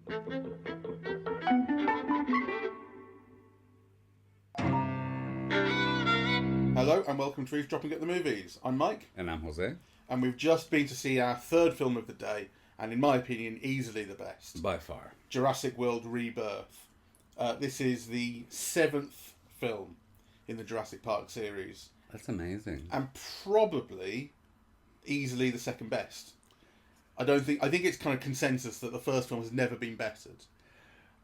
Hello and welcome to Eavesdropping at the Movies. I'm Mike. And I'm Jose. And we've just been to see our third film of the day, and in my opinion, easily the best. By far. Jurassic World Rebirth. This is the 7th film in the Jurassic Park series. That's amazing. And probably easily the second best. I think it's kind of consensus that the first film has never been bettered.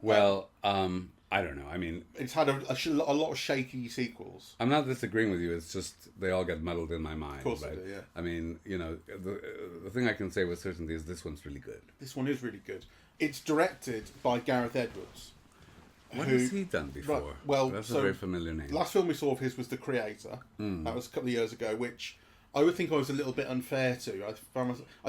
Well, I don't know. I mean, it's had a lot of shaky sequels. I'm not disagreeing with you. It's just they all get muddled in my mind. Of course right? they do, yeah. I mean, you know, the thing I can say with certainty is this one's really good. This one is really good. It's directed by Gareth Edwards. What has he done before? Right, well, that's a very familiar name. Last film we saw of his was The Creator. That was a couple of years ago, which I would think I was a little bit unfair to. I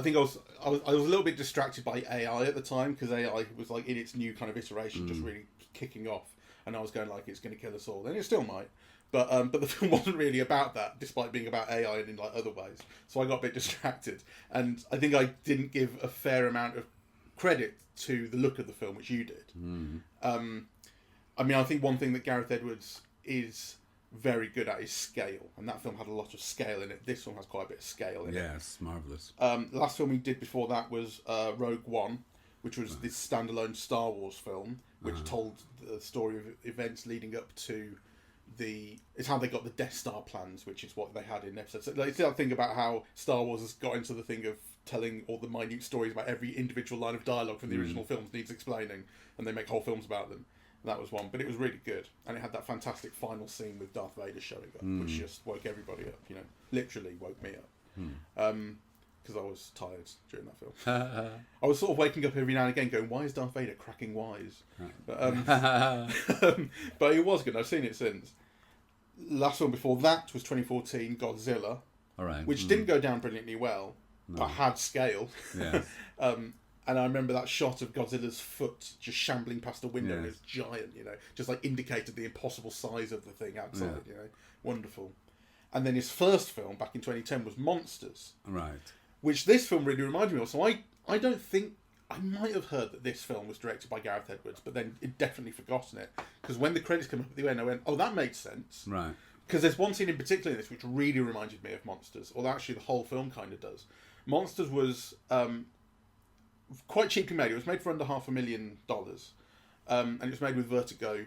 think I was a little bit distracted by AI at the time, because AI was like in its new kind of iteration, just really kicking off, and I was going like, it's going to kill us all, and it still might. But the film wasn't really about that, despite being about AI and in like other ways. So I got a bit distracted, and I think I didn't give a fair amount of credit to the look of the film, which you did. I mean, I think one thing that Gareth Edwards is very good at is scale, and that film had a lot of scale in it. This one has quite a bit of scale in it. Yes, marvellous. The last film we did before that was Rogue One, which was this standalone Star Wars film, which told the story of events leading up to it's how they got the Death Star plans, which is what they had in episodes. So, it's that thing about how Star Wars has got into the thing of telling all the minute stories about every individual line of dialogue from the original films needs explaining, and they make whole films about them. That was one, but it was really good, and it had that fantastic final scene with Darth Vader showing up, which just woke everybody up. You know, literally woke me up, because I was tired during that film. I was sort of waking up every now and again, going, "Why is Darth Vader cracking wise?" But, but it was good. I've seen it since. Last one before that was 2014 Godzilla, All right. which didn't go down brilliantly well, but had scale. Yes. And I remember that shot of Godzilla's foot just shambling past a window, and it's giant, you know, just like indicated the impossible size of the thing outside, you know. Wonderful. And then his first film, back in 2010, was Monsters. Right. Which this film really reminded me of. So I don't think... I might have heard that this film was directed by Gareth Edwards, but then it definitely forgotten it. Because when the credits came up at the end, I went, oh, that made sense. Right. Because there's one scene in particular in this which really reminded me of Monsters. Although actually the whole film kind of does. Monsters was... quite cheaply made. It was made for under $500,000, and it was made with Vertigo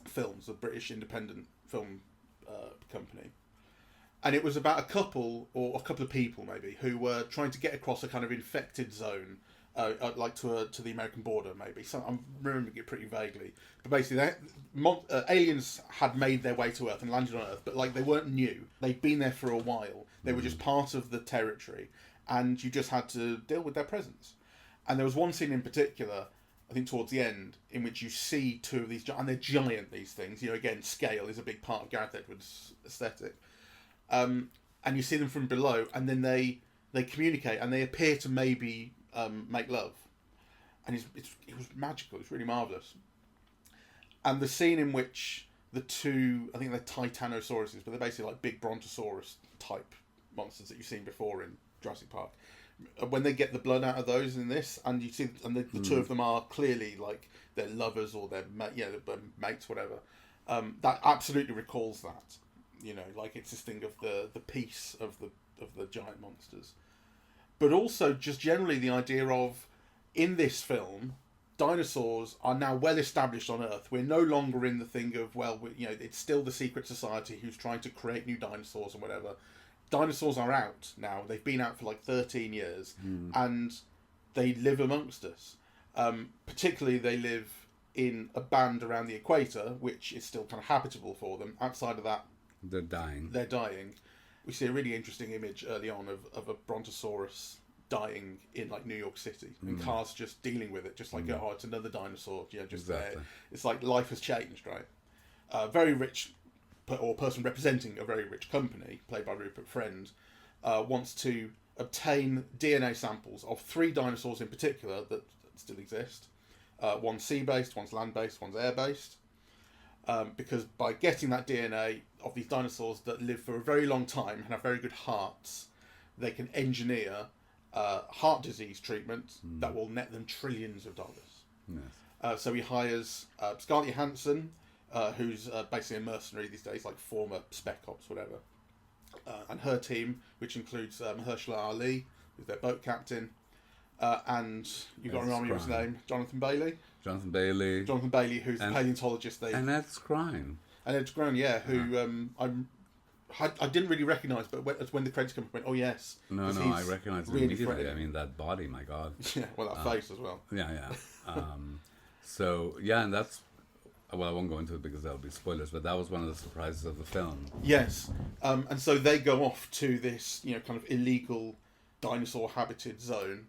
Films, a British independent film company. And it was about a couple of people maybe who were trying to get across a kind of infected zone, like to the American border maybe. So I'm remembering it pretty vaguely. But basically, aliens had made their way to Earth and landed on Earth, but like they weren't new. They'd been there for a while. They were just part of the territory, and you just had to deal with their presence. And there was one scene in particular, I think towards the end, in which you see two of these, and they're giant, these things. You know, again, scale is a big part of Gareth Edwards' aesthetic. And you see them from below, and then they communicate, and they appear to maybe make love. And it was magical. It was really marvellous. And the scene in which the two, I think they're Titanosauruses, but they're basically like big Brontosaurus type monsters that you've seen before in Jurassic Park. When they get the blood out of those in this, and you see, and the two of them are clearly like they're lovers or they're mates, whatever. That absolutely recalls that, you know, like it's this thing of the peace of the giant monsters, but also just generally the idea of in this film, dinosaurs are now well established on Earth. We're no longer in the thing of it's still the secret society who's trying to create new dinosaurs and whatever. Dinosaurs are out now. They've been out for like 13 years, and they live amongst us. Particularly, they live in a band around the equator, which is still kind of habitable for them. Outside of that, they're dying. We see a really interesting image early on of a Brontosaurus dying in like New York City, and cars just dealing with it, just like oh, it's another dinosaur. Yeah, just exactly. There. It's like life has changed, right? Very rich. Or person representing a very rich company, played by Rupert Friend, wants to obtain DNA samples of 3 dinosaurs in particular that still exist. One's sea-based, one's land-based, one's air-based. Because by getting that DNA of these dinosaurs that live for a very long time and have very good hearts, they can engineer heart disease treatment that will net them trillions of dollars. Yes. So he hires Scarlett Johansson, who's basically a mercenary these days, like former spec ops, whatever. And her team, which includes Mahershala Ali, who's their boat captain, and you've got to remind me of his name, Jonathan Bailey, who's the paleontologist. And Ed Skrein. And Ed Skrein, yeah, who I didn't really recognise, but when the credits come up, I went, oh yes. No, I recognise him immediately. I mean, that body, my God. Yeah, well, that face as well. Yeah. So, yeah, and that's... Well, I won't go into it because that'll be spoilers, but that was one of the surprises of the film. Yes. And so they go off to this, kind of illegal dinosaur-habited zone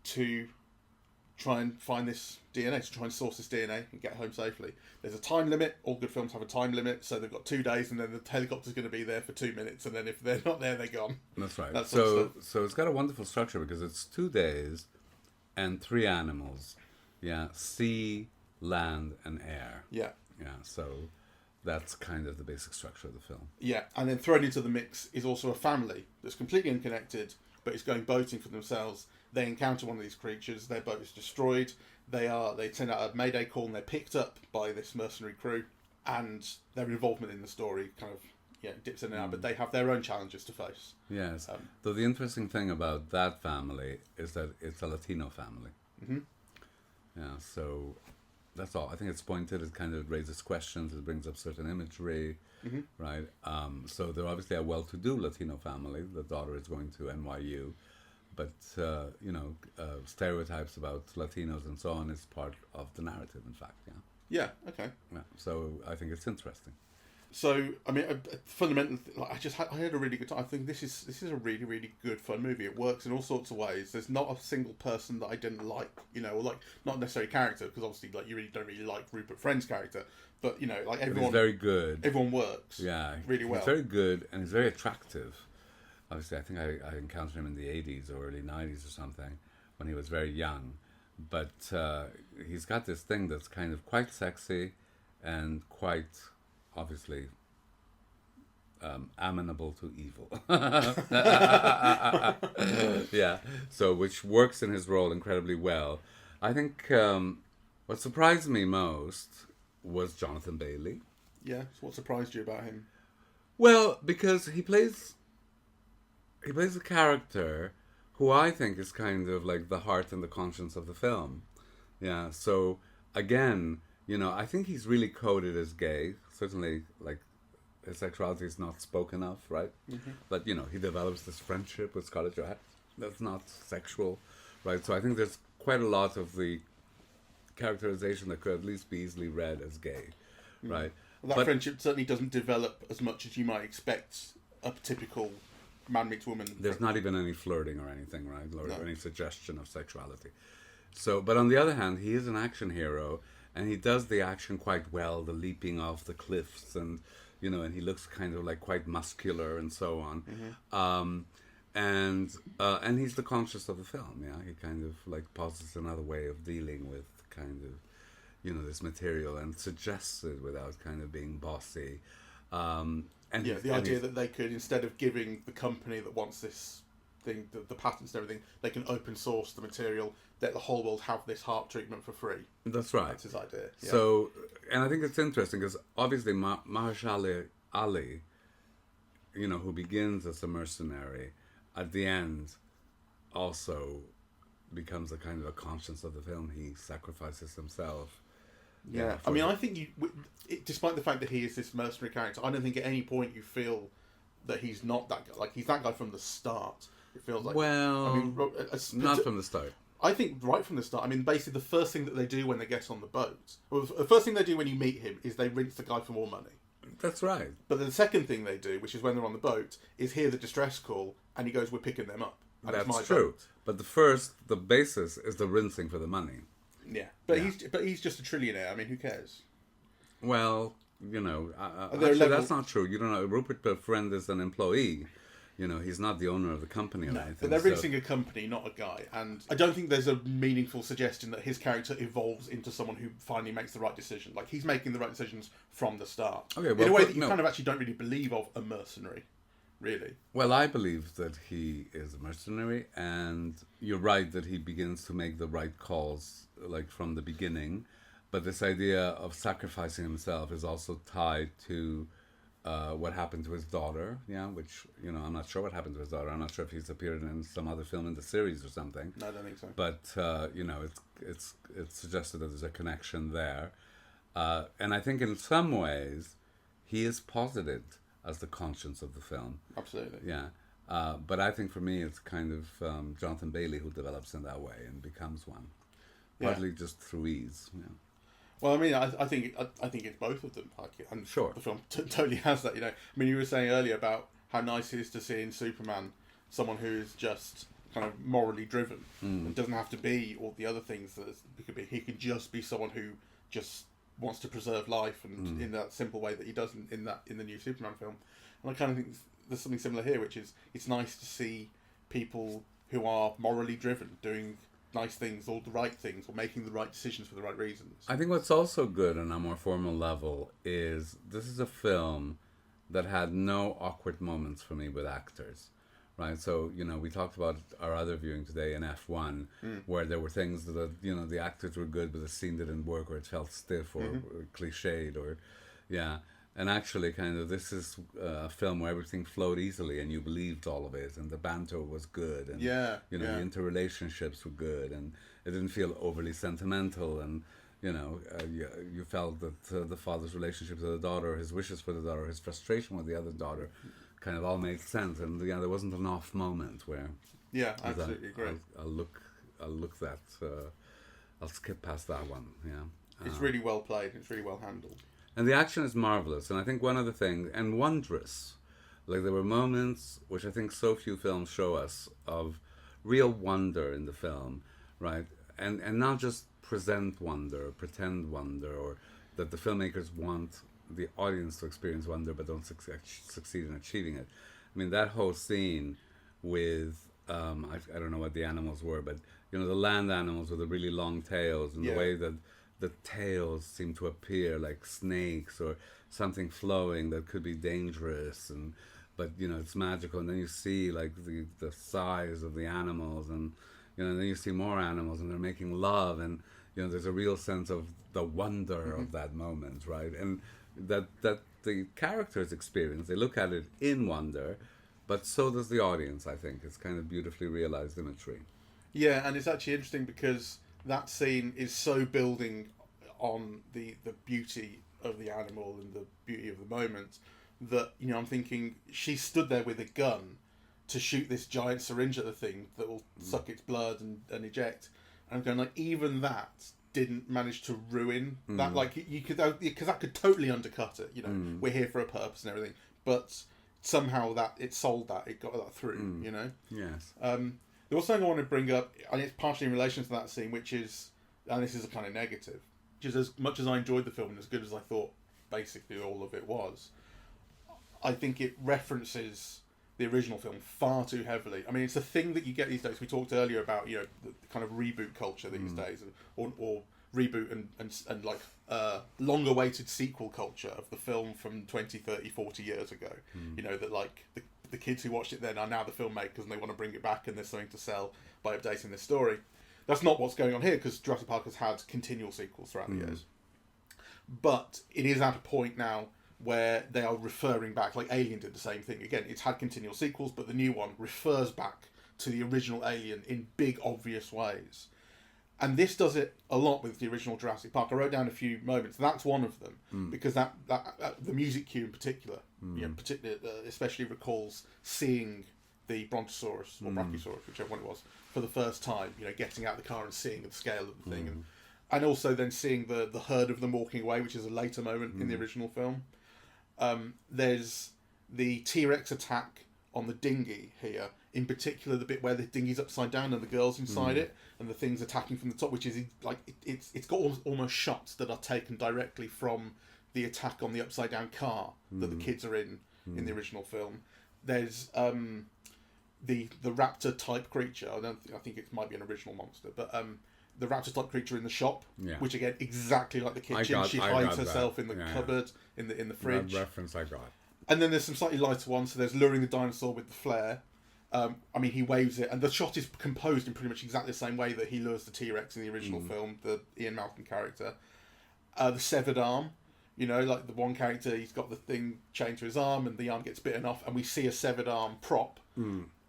to try and find this DNA, to try and source this DNA and get home safely. There's a time limit. All good films have a time limit, so they've got 2 days, and then the helicopter's going to be there for 2 minutes, and then if they're not there, they're gone. That's right. So it's got a wonderful structure because it's 2 days and 3 animals. Yeah, sea, land, and air. Yeah. So that's kind of the basic structure of the film. Yeah, and then thrown into the mix is also a family that's completely unconnected, but is going boating for themselves. They encounter one of these creatures. Their boat is destroyed. They send out a mayday call, and they're picked up by this mercenary crew. And their involvement in the story kind of dips in and out, but they have their own challenges to face. Yes. Though the interesting thing about that family is that it's a Latino family. Mm-hmm. Yeah. So that's all. I think it's pointed. It kind of raises questions. It brings up certain imagery, right? So they're obviously a well-to-do Latino family. The daughter is going to NYU. But, stereotypes about Latinos and so on is part of the narrative, in fact, Yeah, okay. Yeah, so I think it's interesting. So, I mean, fundamentally, I had a really good time. I think this is a really, really good, fun movie. It works in all sorts of ways. There's not a single person that I didn't like, or like, not necessarily character, because obviously, like, you really don't really like Rupert Friend's character, but, like, everyone... He's very good. Everyone works really well. He's very good, and he's very attractive. Obviously, I think I encountered him in the 80s or early 90s or something when he was very young. But he's got this thing that's kind of quite sexy and quite, obviously, amenable to evil. Yeah, so which works in his role incredibly well. I think what surprised me most was Jonathan Bailey. Yeah, so what surprised you about him? Well, because he plays a character who I think is kind of like the heart and the conscience of the film. Yeah, so again, I think he's really coded as gay. Certainly, like, his sexuality is not spoken of, right? Mm-hmm. But, he develops this friendship with Scarlett Johansson. That's not sexual, right? So I think there's quite a lot of the characterization that could at least be easily read as gay, right? Well, that friendship certainly doesn't develop as much as you might expect a typical man meets woman. There's not even any flirting or anything, right? Or any suggestion of sexuality. So, but on the other hand, he is an action hero, and he does the action quite well, the leaping off the cliffs, and, and he looks kind of like quite muscular and so on. Mm-hmm. And he's the conscious of the film, yeah? He kind of like posits another way of dealing with kind of, this material and suggests it without kind of being bossy. And the idea that they could, instead of giving the company that wants this thing, the patents and everything, they can open source the material, let the whole world have this heart treatment for free. That's right. That's his idea. Yeah. So, and I think it's interesting because obviously Mahershala Ali, who begins as a mercenary, at the end also becomes a kind of a conscience of the film. He sacrifices himself. Yeah, I mean, I think despite the fact that he is this mercenary character, I don't think at any point you feel that he's not that guy. Like, he's that guy from the start. It feels like... Well, I mean, not from the start. I think right from the start. I mean, basically the first thing that they do when they get on the boat, well, the first thing they do when you meet him is they rinse the guy for more money. That's right. But the second thing they do, which is when they're on the boat, is hear the distress call, and he goes, "We're picking them up." And that's true. But the basis is the rinsing for the money. Yeah, but he's just a trillionaire. I mean, who cares? Well, actually, that's not true. You don't know. Rupert Friend is an employee. He's not the owner of the company or anything. But they're rinsing a company, not a guy. And I don't think there's a meaningful suggestion that his character evolves into someone who finally makes the right decision. Like, he's making the right decisions from the start. Okay, well, in a way that you kind of actually don't really believe of a mercenary. really. Well, I believe that he is a mercenary, and you're right that he begins to make the right calls, like from the beginning. But this idea of sacrificing himself is also tied to what happened to his daughter. Yeah, which I'm not sure what happened to his daughter. I'm not sure if he's appeared in some other film in the series or something. No, I don't think so. But it's suggested that there's a connection there, and I think in some ways he is posited as the conscience of the film. Absolutely. Yeah. But I think for me it's kind of Jonathan Bailey who develops in that way and becomes one. Partly just through ease. Yeah. Well, I mean, I think it's both of them. And sure. The film totally has that, I mean, you were saying earlier about how nice it is to see in Superman someone who is just kind of morally driven and doesn't have to be all the other things that he could be. He could just be someone who just wants to preserve life, and in that simple way that he does in the new Superman film. And I kind of think there's something similar here, which is it's nice to see people who are morally driven doing nice things or the right things or making the right decisions for the right reasons. I think what's also good on a more formal level is this is a film that had no awkward moments for me with actors. Right, so we talked about our other viewing today in F1, where there were things that the actors were good, but the scene didn't work, or it felt stiff or cliched, or and actually, kind of, this is a film where everything flowed easily, and you believed all of it, and the banter was good, and the interrelationships were good, and it didn't feel overly sentimental, and you felt that the father's relationship to the daughter, his wishes for the daughter, his frustration with the other daughter, kind of all made sense, and there wasn't an off moment where absolutely great. I'll look that I'll skip past that one. It's really well played. It's really well handled, and the action is marvelous. And I think one of the things, and wondrous, like there were moments which I think so few films show us of real wonder in the film, right? And not just present wonder, or pretend wonder, or that the filmmakers want the audience to experience wonder but don't succeed in achieving it. I mean, that whole scene with I don't know what the animals were, but the land animals with the really long tails, and the way that the tails seem to appear like snakes or something flowing that could be dangerous, but it's magical, and then you see like the size of the animals, and and then you see more animals and they're making love, and there's a real sense of the wonder of that moment, right? And that the characters experience, they look at it in wonder, but so does the audience. I think it's kind of beautifully realized imagery. Yeah, and it's actually interesting because that scene is so building on the beauty of the animal and the beauty of the moment that I'm thinking she stood there with a gun to shoot this giant syringe at the thing that will suck its blood and eject, and I'm going like, even that didn't manage to ruin that. Like you could, because that could totally undercut it. We're here for a purpose and everything, but somehow that it sold that, it got that through. Yes. There was something I want to bring up, and it's partially in relation to that scene, which is, and this is a kind of negative, which is, as much as I enjoyed the film and as good as I thought basically all of it was, I think it references the original film far too heavily. I mean, it's a thing that you get these days. We talked earlier about the kind of reboot culture these days, or reboot and like long-awaited sequel culture of the film from 20, 30, 40 years ago. That like the kids who watched it then are now the filmmakers and they want to bring it back and there's something to sell by updating this story. That's not what's going on here, because Jurassic Park has had continual sequels throughout the years. But it is at a point now where they are referring back, like Alien did the same thing. Again, it's had continual sequels, but the new one refers back to the original Alien in big, obvious ways. And this does it a lot with the original Jurassic Park. I wrote down a few moments. That's one of them, because that the music cue in particular, especially recalls seeing the Brontosaurus or Brachiosaurus, whichever one it was, for the first time. Getting out of the car and seeing the scale of the thing, and also then seeing the herd of them walking away, which is a later moment in the original film. There's the T-Rex attack on the dinghy here, in particular the bit where the dinghy's upside down and the girl's inside it, and the thing's attacking from the top, which is like it's got almost shots that are taken directly from the attack on the upside down car that the kids are in the original film. There's the raptor type creature. I think it might be an original monster, but the raptor type creature in the shop, which again exactly like the kitchen. She hides herself in the cupboard, in the fridge. That reference I got. And then there's some slightly lighter ones. So there's luring the dinosaur with the flare. I mean, he waves it, and the shot is composed in pretty much exactly the same way that he lures the T-Rex in the original film, the Ian Malcolm character. The severed arm, you know, like the one character, he's got the thing chained to his arm, and the arm gets bitten off, and we see a severed arm prop,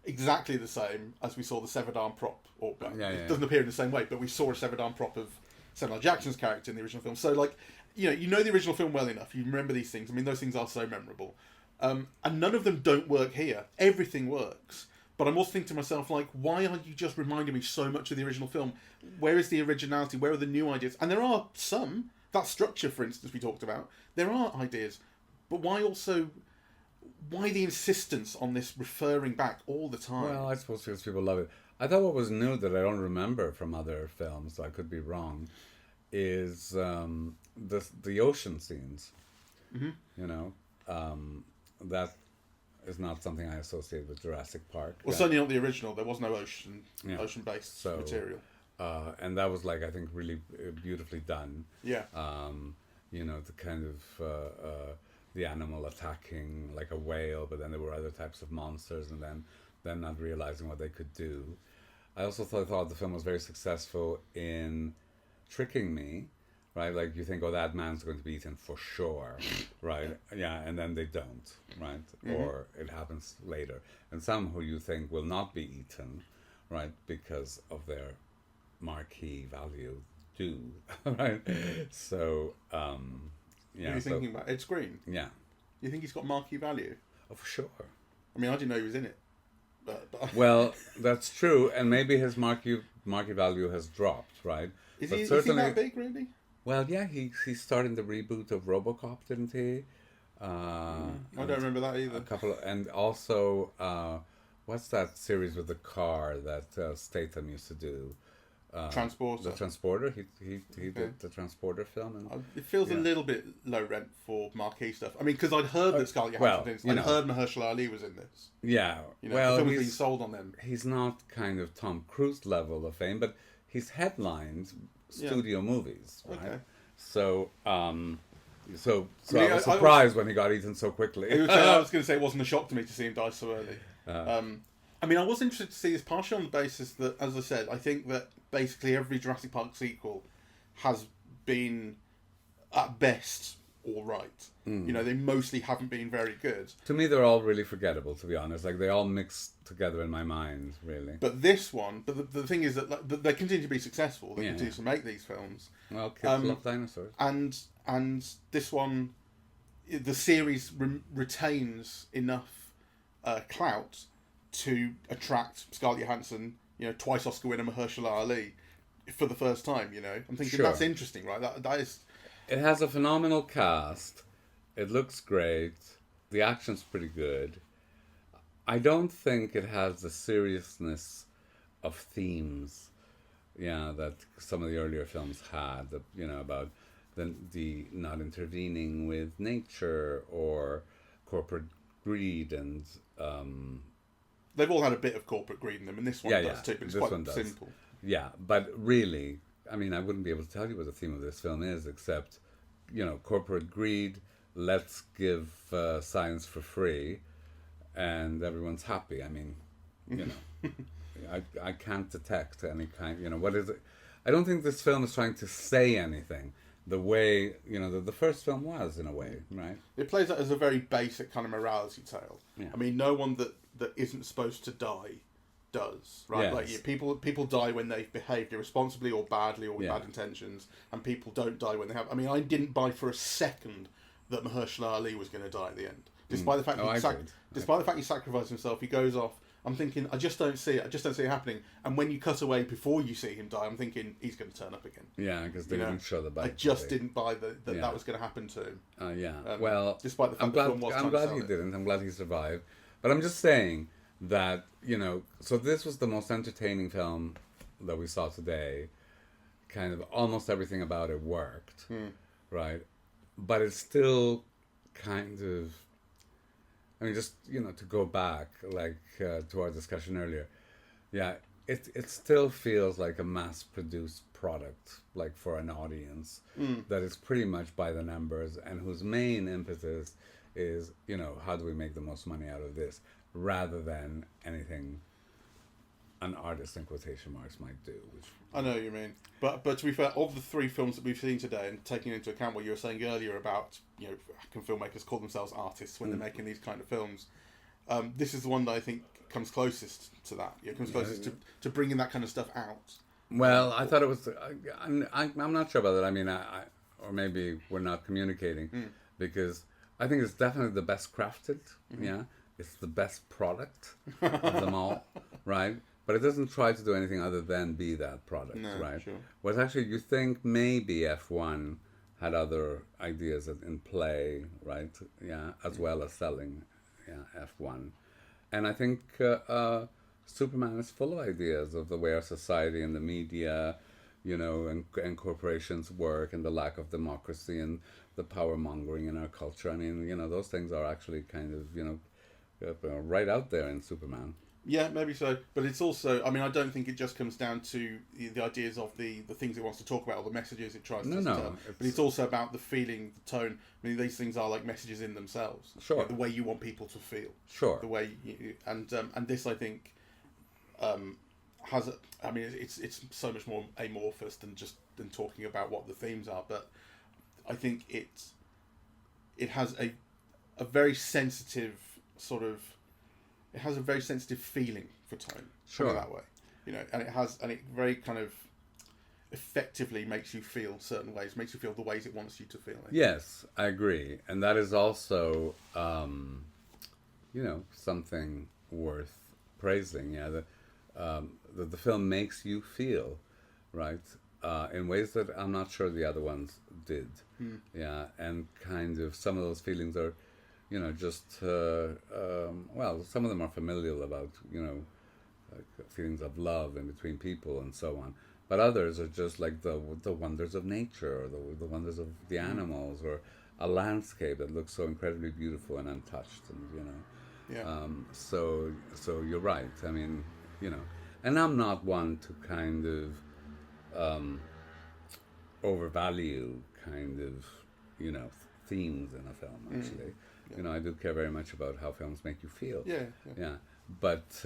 exactly the same as we saw the severed arm prop. Or it doesn't appear in the same way, but we saw a severed arm prop of Samuel L. Jackson's character in the original film. So, like, you know the original film well enough. You remember these things. I mean, those things are so memorable. And none of them don't work here. Everything works. But I'm also thinking to myself, like, why are you just reminding me so much of the original film? Where is the originality? Where are the new ideas? And there are some. That structure, for instance, we talked about. There are ideas. But why the insistence on this referring back all the time? Well, I suppose because people love it. I thought what was new that I don't remember from other films, so I could be wrong, is the ocean scenes. Mm-hmm. You know, that is not something I associate with Jurassic Park. Well, certainly not the original. There was no ocean-based material. And that was, like, I think, really beautifully done. Yeah. You know, the kind of the animal attacking like a whale, but then there were other types of monsters, and then not realizing what they could do. I also thought the film was very successful in tricking me. Right, like you think, oh, that man's going to be eaten for sure, right? Yeah, and then they don't, right? Or it happens later. And some who you think will not be eaten, right, because of their marquee value do, right? So, yeah. What are you thinking about? Ed Screen? Yeah. You think he's got marquee value? Oh, for sure. I mean, I didn't know he was in it. But Well, that's true, and maybe his marquee value has dropped, right? Is he that big, really? Well, yeah, he starred in the reboot of RoboCop, didn't he? I don't remember that either. And also, what's that series with the car that Statham used to do? Transporter. The Transporter. He did the Transporter film. And, it feels a little bit low rent for marquee stuff. I mean, because I'd heard that Scarlett Johansson did. I'd heard Mahershala Ali was in this. Yeah. You know, the film was sold on them. He's not kind of Tom Cruise level of fame, but he's headlined studio movies, right? Okay. So I was surprised when he got eaten so quickly. I was going to say it wasn't a shock to me to see him die so early. I mean, I was interested to see this partially on the basis that, as I said, I think that basically every Jurassic Park sequel has been, at best, all right. You know, they mostly haven't been very good. To me, they're all really forgettable, to be honest. Like, they all mix together in my mind, really. But this one, the thing is that they continue to be successful. They continue to make these films. Well, kids love dinosaurs. And this one, the series retains enough clout to attract Scarlett Johansson, you know, twice Oscar winner Mahershala Ali for the first time, you know. I'm thinking that's interesting, right? That is... It has a phenomenal cast. It looks great. The action's pretty good. I don't think it has the seriousness of themes, that some of the earlier films had, you know, about the not intervening with nature or corporate greed and... They've all had a bit of corporate greed in them, and this one does too, but it's quite simple. Yeah, but really, I mean, I wouldn't be able to tell you what the theme of this film is, except, you know, corporate greed, let's give science for free, and everyone's happy. I mean, you know, I can't detect any kind, you know, what is it? I don't think this film is trying to say anything the way, you know, the first film was, in a way, right? It plays that as a very basic kind of morality tale. Yeah. I mean, no one that isn't supposed to die does, right? Yes. Like people die when they've behaved irresponsibly or badly or with bad intentions, and people don't die when they have. I mean, I didn't buy for a second that Mahershala Ali was going to die at the end, despite the fact despite the fact he sacrificed himself. He goes off. I'm thinking, I just don't see it. I just don't see it happening. And when you cut away before you see him die, I'm thinking he's going to turn up again. Yeah, because they didn't show the bite. I just didn't buy that was going to happen to him. Well, despite the fact I'm glad he didn't. I'm glad he survived. But I'm just saying that, you know, so this was the most entertaining film that we saw today. Kind of almost everything about it worked, right? But it's still kind of, I mean, just, you know, to go back, like, to our discussion earlier, it still feels like a mass-produced product, like, for an audience that is pretty much by the numbers and whose main impetus is, you know, how do we make the most money out of this, rather than anything an artist in quotation marks might do. Which I know what you mean, but to be fair, of the 3 films that we've seen today, and taking into account what you were saying earlier about, you know, can filmmakers call themselves artists when they're making these kind of films, this is the one that I think comes closest to that. It comes closest to bringing that kind of stuff out. Well, I thought it was. I'm not sure about that. I mean, or maybe we're not communicating, because I think it's definitely the best crafted. Yeah, it's the best product of them all, right? But it doesn't try to do anything other than be that product, right? Sure. Whereas actually, you think maybe F1 had other ideas in play, right? Yeah, as well as selling, F1, and I think Superman is full of ideas of the way our society and the media, you know, and corporations work, and the lack of democracy and the power mongering in our culture. I mean, you know, those things are actually kind of, you know, right out there in Superman. Yeah, maybe so. But it's also, I mean, I don't think it just comes down to the ideas of the things it wants to talk about, or the messages it tries to tell. But it's also about the feeling, the tone. I mean, these things are like messages in themselves. Sure. You know, the way you want people to feel. Sure. The way and this, I think, has, I mean, it's so much more amorphous than talking about what the themes are. But I think it has a very sensitive sort of, it has a very sensitive feeling for tone. Sure. That way, you know, and it very kind of effectively makes you feel certain ways, makes you feel the ways it wants you to feel. Yes, I agree, and that is also, you know, something worth praising. Yeah, that the film makes you feel, right, in ways that I'm not sure the other ones did. Yeah, and kind of some of those feelings are, you know, just, well, some of them are familial about, you know, like feelings of love in between people and so on. But others are just like the wonders of nature, or the wonders of the animals, or a landscape that looks so incredibly beautiful and untouched, and, you know. Yeah. So you're right. I mean, you know, and I'm not one to kind of overvalue kind of, you know, themes in a film, actually. You know, I do care very much about how films make you feel. Yeah. But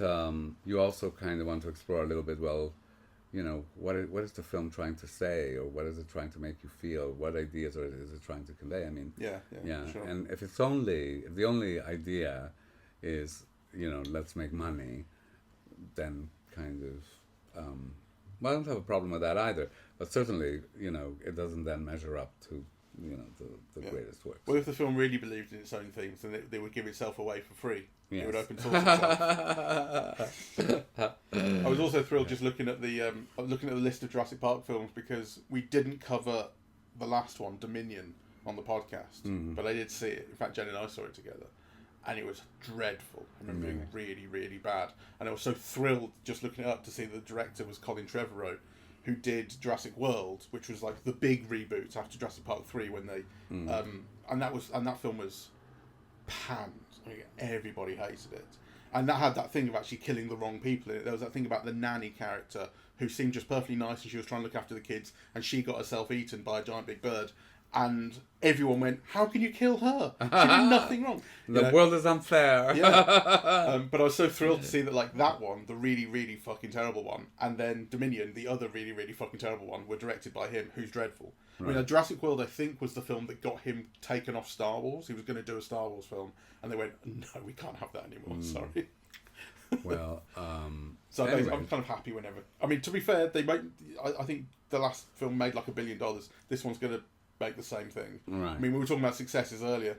you also kind of want to explore a little bit, well, you know, what is the film trying to say, or what is it trying to make you feel? What ideas is it trying to convey? I mean, yeah. Sure. And if the only idea is, you know, let's make money, then kind of, well, I don't have a problem with that either. But certainly, you know, it doesn't then measure up to, you know, the greatest works. Well, if the film really believed in its own themes, then they would give itself away for free. Yes. It would open source itself. I was also thrilled just looking at the list of Jurassic Park films, because we didn't cover the last one, Dominion, on the podcast, but I did see it. In fact, Jen and I saw it together, and it was dreadful. I remember being really, really bad, and I was so thrilled just looking it up to see the director was Colin Trevorrow, who did Jurassic World, which was like the big reboot after Jurassic Park 3 when they and that film was panned. I mean, everybody hated it. And that had that thing of actually killing the wrong people in it. There was that thing about the nanny character who seemed just perfectly nice, and she was trying to look after the kids, and she got herself eaten by a giant big bird. And everyone went, how can you kill her? She did nothing wrong. The world is unfair. Yeah. But I was so thrilled to see that, like, that one, the really, really fucking terrible one, and then Dominion, the other really, really fucking terrible one, were directed by him, who's dreadful. Right. I mean, Jurassic World, I think, was the film that got him taken off Star Wars. He was going to do a Star Wars film, and they went, no, we can't have that anymore, sorry. Well, so anyway. I'm kind of happy whenever. I mean, to be fair, they made. I think the last film made like $1 billion. This one's going to make the same thing. Right. I mean, we were talking about successes earlier.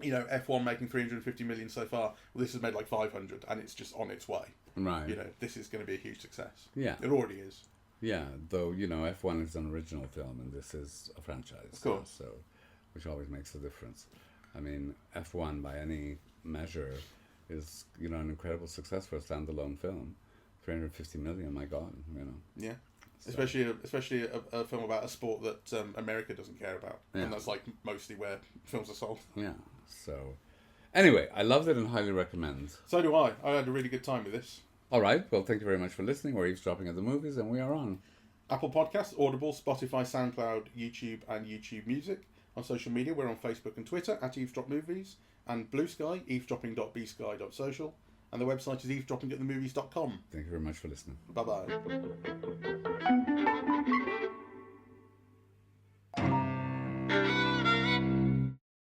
You know, F1 making 350 million so far. Well, this has made like 500, and it's just on its way. Right. You know, this is going to be a huge success. Yeah. It already is. Yeah, though, you know, F1 is an original film, and this is a franchise. Of course. So, which always makes a difference. I mean, F1 by any measure is, you know, an incredible success for a standalone film. 350 million, my God, you know. Yeah. So. Especially a film about a sport that America doesn't care about. Yeah. And that's like mostly where films are sold. Yeah. So, anyway, I loved it and highly recommend. So do I. I had a really good time with this. All right. Well, thank you very much for listening. We're eavesdropping at the movies, and we are on Apple Podcasts, Audible, Spotify, SoundCloud, YouTube, and YouTube Music. On social media, we're on Facebook and Twitter at Eavesdrop Movies, and Blue Sky, eavesdropping.bsky.social, and the website is eavesdroppingatthemovies.com. Thank you very much for listening. Bye-bye.